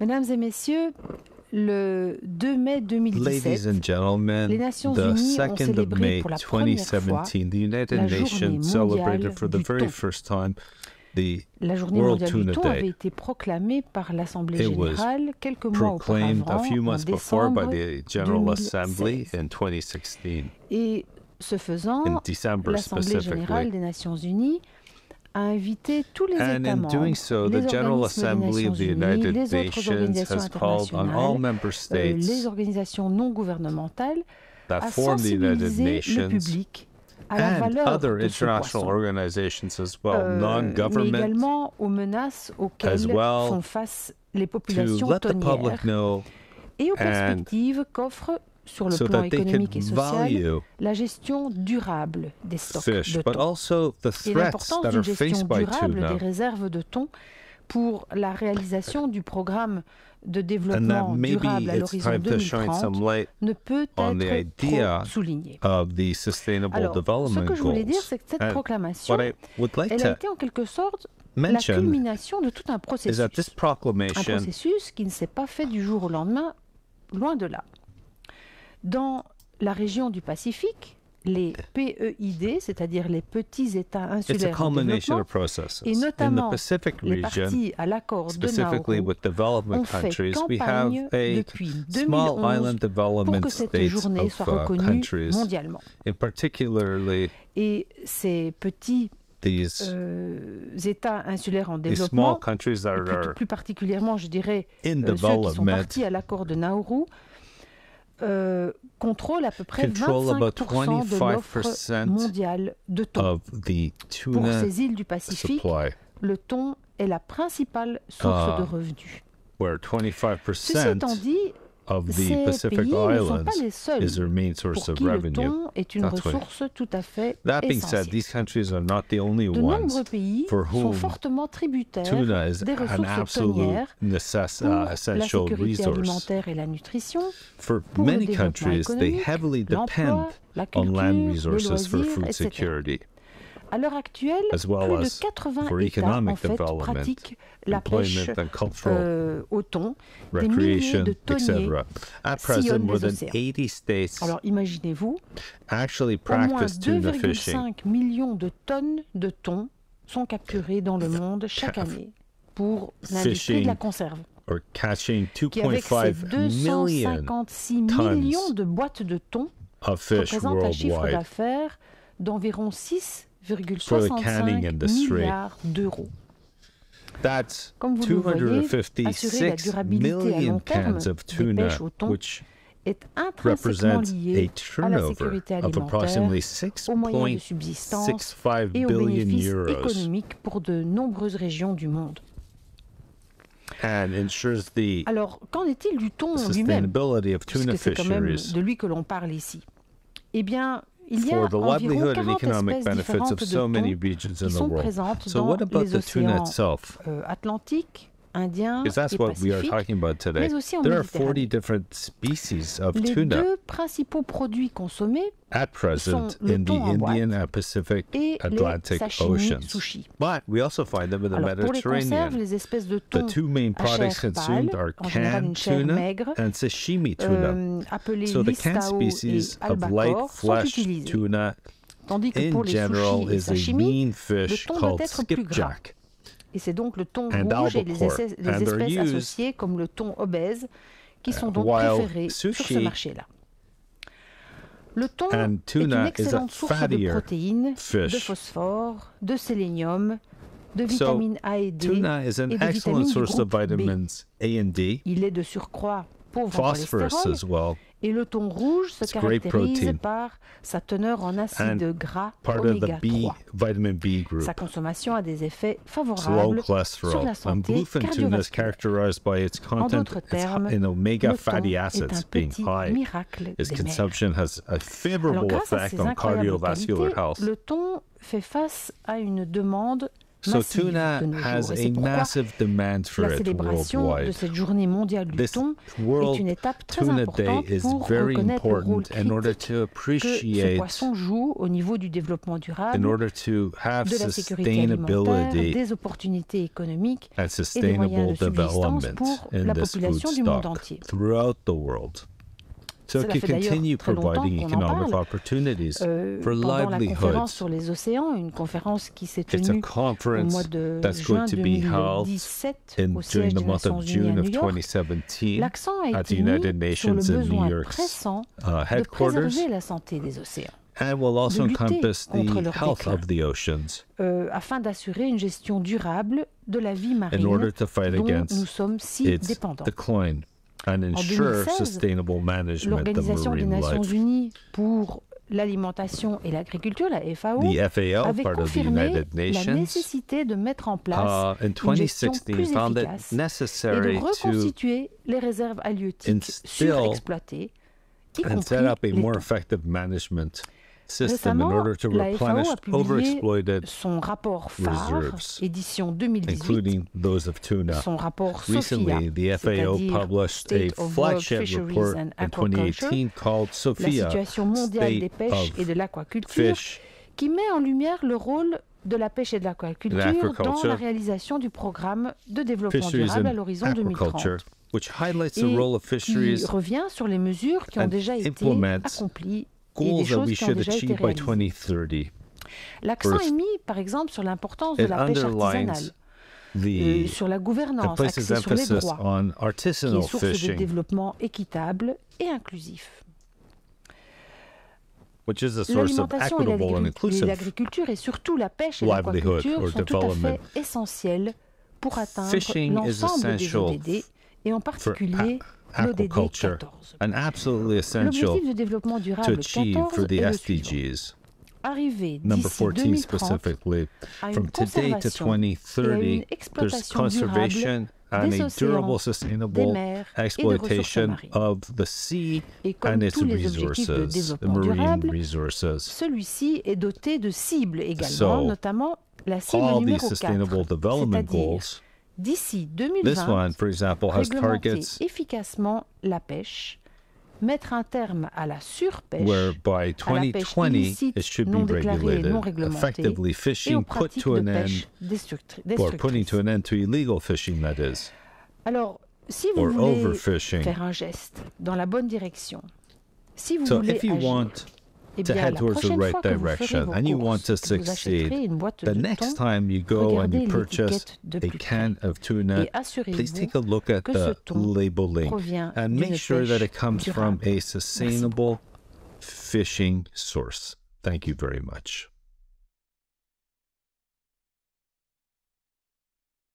Mesdames et messieurs, le 2 mai 2017, les Nations the Unies ont 2nd of célébré May pour la première fois 2017, the United la journée Nations celebrated for the mondiale very du thon. first time the La journée World mondiale du Tuna thon avait Day. été proclamée par l'Assemblée It was générale quelques mois proclaimed a auparavant, few en months before by décembre the General 2016. Assembly in 2016. Et ce In faisant, December l'Assemblée générale specifically. des Nations Unies a invité tous les And États in membres, doing so, les the General organismes des Assembly Nations of the Unies, United les autres Nations organisations has called on all internationales, member les states organisations non gouvernementales that à form the United sensibiliser le Nations public à la and valeur other de ce international poisson, organizations as well, mais non-government, également aux menaces auxquelles as well font face les to populations let the public tonnières know et aux and perspectives qu'offre sur le so plan that they can économique et social value la gestion durable des stocks fish, de but thon also the et threats l'importance that d'une are gestion faced by durable tuna, des réserves de thon pour la réalisation du programme de and that développement maybe durable à it's l'horizon time to shine 2030 some light ne peut on the être idea trop souligné. of the Sustainable Alors, ce Development que je voulais dire, Goals. c'est que cette And proclamation, what I would like elle a to été en quelque sorte la mention culmination de tout un is processus. that this Un proclamation processus qui ne s'est pas fait du jour au lendemain, loin de là. Dans la région du Pacifique, les PEID, c'est-à-dire les petits États it's a insulaires en culmination développement, of processes. et In the notamment Pacific les region, parties à l'accord de specifically Nauru, with development ont fait countries, we have campagne a depuis small 2011 island pour development que cette states journée of soit reconnue countries, mondialement. in particularly Et ces petits these États insulaires en small développement, countries that et are plus particulièrement, je dirais, in ceux qui sont development partis à l'accord de Nauru, contrôlent à peu près control about 25% de l'offre 25% mondiale de thon. of the Pour tuna ces îles du Pacifique, supply, le thon est la principale source de revenus. where Ceci étant 25% dit, of the ces Pacific pays ne sont Islands pas les seuls is their main source pour of qui le revenue. thon est une That's why. ressource tout à fait That being said, essentielle. these countries are not the only De ones nombreux pays for sont whom fortement tributaires tuna is des an ressources absolute tonnières pour la essential sécurité resource. alimentaire et la nutrition, For pour le many développement countries, they économique, heavily depend l'emploi, la on culture, land le resources for loisir, food etc. security, À l'heure actuelle, as well plus de as 80 for États economic en fait development, pratiquent la pêche employment and cultural au thon. Des milliers recreation, de tonniers etc. At present, sillonnent more les than océans. 80 states Alors imaginez-vous, actually au moins practice tuna fishing. 2,5 millions de tonnes de thon sont capturées dans le monde chaque année pour l'industrie de la Fishing conserve, or catching qui avec ses 2.5 million 256 tons millions de boîtes de thon of fish représente un chiffre worldwide. d'affaires d'environ For the canning 6,65 industry. milliards d'euros. That's Comme vous le voyez, assurer la 256 durabilité à long million terme cans of des tuna, pêches au thon which est intrinsèquement represents lié a à la turnover sécurité of alimentaire, approximately aux moyens de subsistance 6.65 et aux billion bénéfices euros, économiques pour de nombreuses régions du monde. and ensures the Alors, qu'en est-il du thon en lui-même, sustainability of tuna puisque c'est quand même fisheries de lui que l'on parle ici? Eh bien, il y a for the environ livelihood and 40 economic espèces benefits différentes of de so many thon regions qui in the sont world. présentes So dans what about les the tuna océans itself? Atlantique, Indien Because that's et what we are Pacifique, talking about today. mais aussi en There are Méditerranée. 40 different species of Les tuna deux principaux produits consommés at present sont le in the thon en boîte Indian and Pacific et les Atlantic sashimi Oceans. sushi. But we also find them in the Alors, pour les conserves, Mediterranean. les espèces de The thon two main à products chair consumed pâle, are en général canned une chair tuna maigre, and sashimi tuna. appelées So the canned listao et species of light albacore, sont flesh utilisées. tuna Tandis que in pour les general sushis et is a sashimi, lean fish le thon called doit être plus gras. skipjack. Et c'est donc le thon And rouge et les albacore. espèces, And they're used, associées comme le thon obèse qui sont donc while préférées sur ce sushi marché-là. Le thon and est une tuna is a excellente source de fattier protéines, fish. de phosphore, de sélénium, de So, vitamine A et D tuna is an et de excellent vitamines du source of groupe B. vitamins A and D, Il est de surcroît pauvre en phosphorus cholestérol as well, et le thon rouge se It's great caractérise protein. par sa teneur en acides gras part of the oméga B 3. vitamin B group. Sa consommation a des effets It's low favorables sur cholesterol. la And santé bluefin tuna is cardiovasculaire. characterized by its En content d'autres termes, in omega le thon fatty est un acids being petit high. miracle Its des mers. consumption has a Alors, favorable grâce à effect ces on incroyables cardiovascular qualités, health. le thon fait face à une demande So massive tuna de nos has jours. Et a c'est pourquoi massive demand for la it célébration de worldwide. cette journée mondiale du This thon est World une étape très Tuna Day importante is pour very reconnaître le rôle important in order critique to que ce appreciate, poisson joue au niveau du développement in durable, order to have de la sécurité alimentaire, sustainability des opportunités économiques and et des sustainable moyens de subsistance development pour in la this food population du monde stock entier. throughout the world. So it Cela can fait d'ailleurs continue très longtemps providing qu'on en economic parle. opportunities for Pendant la conférence livelihoods. sur les océans, une conférence qui s'est It's a tenue au conference mois de that's juin going to be held 2017 au during siège the des month Nations of Unies à June of New York. 2017 L'accent a at the été United mis sur le Nations in New besoin York's pressant de headquarters, préserver la santé des océans, and will also de lutter encompass contre the leur health déclin. of the oceans afin d'assurer une gestion durable de la vie in marine order to fight dont against nous sommes si its dépendants. decline and ensure 2016, sustainable management of L'Organisation des marine Nations life. Unies pour l'alimentation et l'agriculture, la FAO, The FAO, avait part of the confirmé United la Nations, nécessité de mettre en place in une gestion 2016 plus found it efficace et de necessary to reconstituer les réserves halieutiques instill surexploitées, y and compris set up a les more thons. effective management system in Récemment, order to la FAO replenish a publié overexploited, son rapport phare, reserves, édition 2018, including those of tuna. son rapport SOFIA, Recently, the FAO c'est-à-dire published a State of World flagship Fisheries report and in Aquaculture, 2018 called la SOFIA, situation mondiale des State pêches of et de l'aquaculture, Fish qui met en lumière le rôle de la pêche et de l'aquaculture dans Aquaculture, la réalisation du programme de développement Fisheries durable à and l'horizon 2030. Aquaculture, which highlights the Et role of qui fisheries revient sur les mesures qui ont and déjà été implements accomplies et des goals that choses we qui ont should déjà été achieve by réalisées. 2030. L'accent First, est mis, par exemple, sur l'importance de It la pêche artisanale, underlines the sur la it gouvernance places axée sur les emphasis droits, on qui artisanal est source de fishing, développement équitable et inclusif. which is a source of L'alimentation et equitable and inclusive l'agriculture et surtout la pêche et livelihood l'aquaculture or sont tout à fait development. essentielles pour atteindre Fishing is l'ensemble des essential ODD et en for particulier l'ODD aquaculture 14. and absolutely essential L'objectif de développement to durable achieve 14 for the est le suivant. SDGs. Arriver Number d'ici 14 2030 specifically, à une from today to conservation et à une 2030, there's exploitation conservation and des a océans, durable, des sustainable mers et des ressources exploitation marines. of the sea Et comme and its tous les objectifs de resources, the développement marine durable, resources. celui-ci est doté de cibles également, So, notamment la cible All these numéro 4, sustainable development c'est-à-dire goals, d'ici this 2020, one, for example, has réglementer targets efficacement la pêche, mettre un terme à la surpêche, where by à la pêche 2020 illicite, it should non be déclarée et regulated. non réglementée, Effectively, et aux fishing put pratiques to de an end, pêche or putting destructrices. to an end to illegal fishing, that is, Alors, si vous or voulez overfishing. faire un geste dans la bonne direction, si vous So voulez if you agir, want eh to bien, head la towards the prochaine right fois que vous ferez direction vos and you want courses, to que vous achèterez succeed, une boîte the de next thon, time you go and regardez you purchase l'étiquette de a plus can près of tuna, et assurez-vous please take a look at que ce the thon labeling provient and d'une make sure that pêche it comes from durable. a sustainable fishing source. Thank you very much.